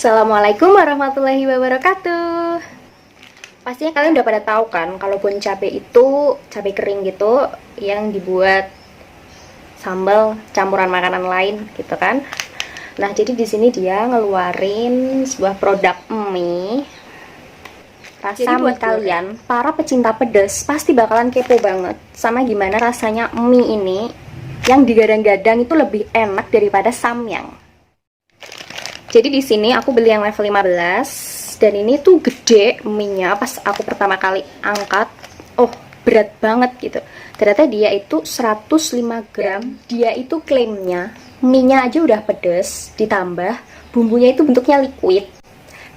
Assalamualaikum warahmatullahi wabarakatuh. Pastinya kalian udah pada tahu kan kalau bon cabai itu cabai kering gitu yang dibuat sambal campuran makanan lain gitu kan. Nah, jadi di sini dia ngeluarin sebuah produk mie. Rasa jadi buat kalian para pecinta pedas pasti bakalan kepo banget sama gimana rasanya mie ini yang digadang-gadang itu lebih enak daripada samyang. Jadi di sini aku beli yang level 15 dan ini tuh gede mie-nya. Pas aku pertama kali angkat, oh berat banget gitu. Ternyata dia itu 105 gram. Dia itu klaimnya mie-nya aja udah pedes, ditambah bumbunya itu bentuknya liquid.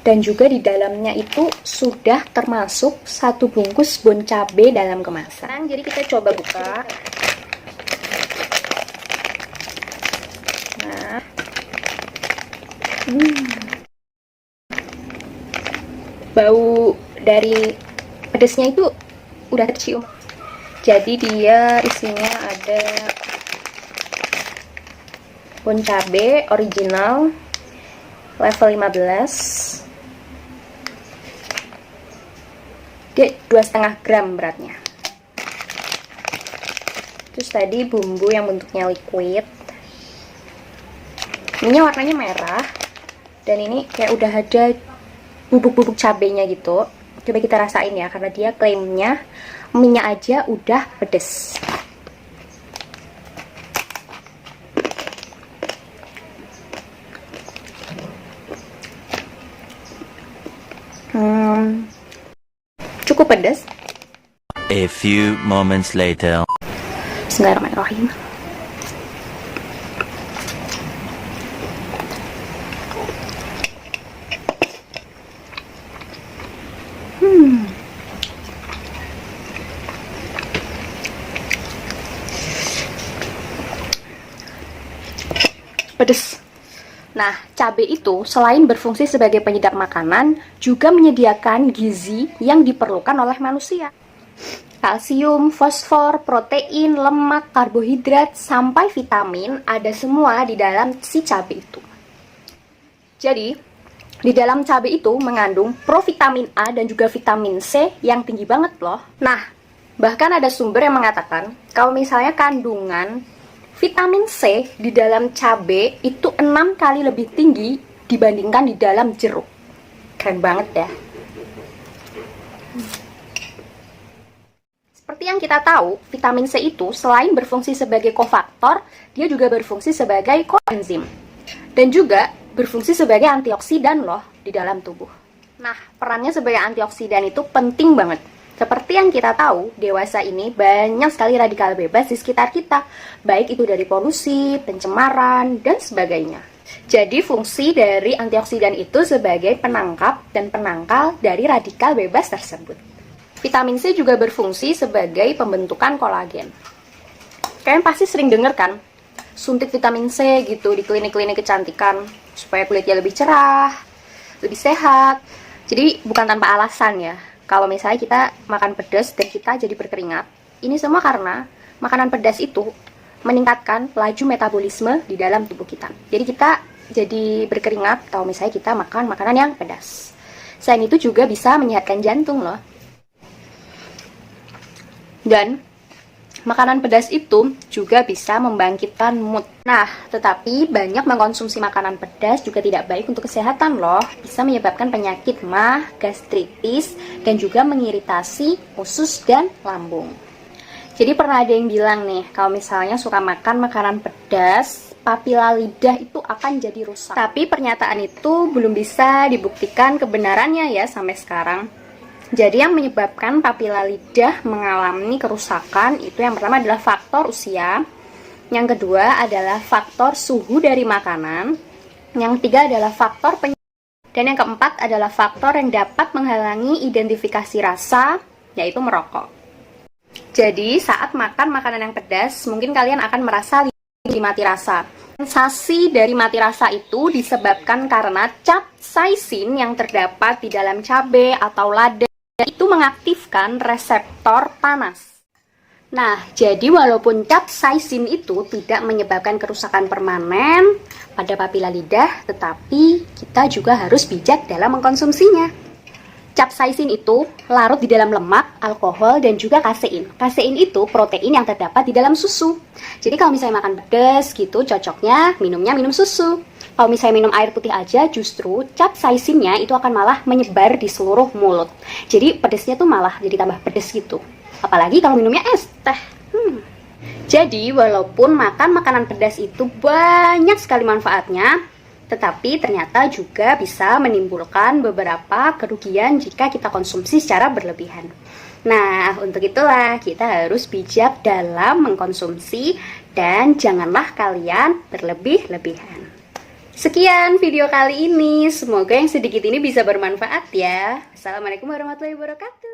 Dan juga di dalamnya itu sudah termasuk 1 bungkus bon cabe dalam kemasan. Jadi kita coba buka. Nah, bau dari pedesnya itu udah tercium. Jadi dia isinya ada bon cabe original level 15. Dia 2,5 gram beratnya. Terus tadi bumbu yang bentuknya liquid. Ini warnanya merah. Dan ini kayak udah ada bubuk-bubuk cabenya gitu. Coba kita rasain ya, karena dia klaimnya mie-nya aja udah pedes. Cukup pedas. A few moments later. Bismillahirrahmanirrahim. Pedes. Nah, cabai itu selain berfungsi sebagai penyedap makanan, juga menyediakan gizi yang diperlukan oleh manusia. Kalsium, fosfor, protein, lemak, karbohidrat, sampai vitamin ada semua di dalam si cabai itu. Jadi, di dalam cabai itu mengandung provitamin A dan juga vitamin C yang tinggi banget loh. Nah, bahkan ada sumber yang mengatakan kalau misalnya kandungan vitamin C di dalam cabai itu 6 kali lebih tinggi dibandingkan di dalam jeruk. Keren banget ya. Seperti yang kita tahu, vitamin C itu selain berfungsi sebagai kofaktor, dia juga berfungsi sebagai koenzim. Dan juga berfungsi sebagai antioksidan loh di dalam tubuh. Nah, perannya sebagai antioksidan itu penting banget. Seperti yang kita tahu, dewasa ini banyak sekali radikal bebas di sekitar kita, baik itu dari polusi, pencemaran, dan sebagainya. Jadi fungsi dari antioksidan itu sebagai penangkap dan penangkal dari radikal bebas tersebut. Vitamin C juga berfungsi sebagai pembentukan kolagen. Kalian pasti sering denger kan, suntik vitamin C gitu di klinik-klinik kecantikan, supaya kulitnya lebih cerah, lebih sehat. Jadi bukan tanpa alasan ya. Kalau misalnya kita makan pedas dan kita jadi berkeringat, ini semua karena makanan pedas itu meningkatkan laju metabolisme di dalam tubuh kita. Jadi kita jadi berkeringat kalau misalnya kita makan makanan yang pedas. Selain itu juga bisa menyehatkan jantung loh. Dan makanan pedas itu juga bisa membangkitkan mood. Nah, tetapi banyak mengkonsumsi makanan pedas juga tidak baik untuk kesehatan loh. Bisa menyebabkan penyakit MAH, gastritis, dan juga mengiritasi usus dan lambung. Jadi pernah ada yang bilang nih, kalau misalnya suka makan makanan pedas, papila lidah itu akan jadi rusak. Tapi pernyataan itu belum bisa dibuktikan kebenarannya ya sampai sekarang. Jadi yang menyebabkan papila lidah mengalami kerusakan itu yang pertama adalah faktor usia, yang kedua adalah faktor suhu dari makanan, yang ketiga adalah faktor penyakit, dan yang keempat adalah faktor yang dapat menghalangi identifikasi rasa, yaitu merokok. Jadi saat makan makanan yang pedas, mungkin kalian akan merasa lidah mati rasa. Sensasi dari mati rasa itu disebabkan karena capsaicin yang terdapat di dalam cabai atau lada itu mengaktifkan reseptor panas. Nah, jadi walaupun capsaicin itu tidak menyebabkan kerusakan permanen pada papila lidah, tetapi kita juga harus bijak dalam mengkonsumsinya. Capsaicin itu larut di dalam lemak, alkohol, dan juga kasein. Kasein itu protein yang terdapat di dalam susu. Jadi kalau misalnya makan pedas gitu, cocoknya minum susu. Kalau misalnya minum air putih aja, justru capsaicinnya itu akan malah menyebar di seluruh mulut. Jadi pedasnya tuh malah jadi tambah pedas gitu. Apalagi kalau minumnya es teh. Jadi walaupun makan makanan pedas itu banyak sekali manfaatnya, tetapi ternyata juga bisa menimbulkan beberapa kerugian jika kita konsumsi secara berlebihan. Nah, untuk itulah kita harus bijak dalam mengkonsumsi dan janganlah kalian berlebih-lebihan. Sekian video kali ini, semoga yang sedikit ini bisa bermanfaat ya. Assalamualaikum warahmatullahi wabarakatuh.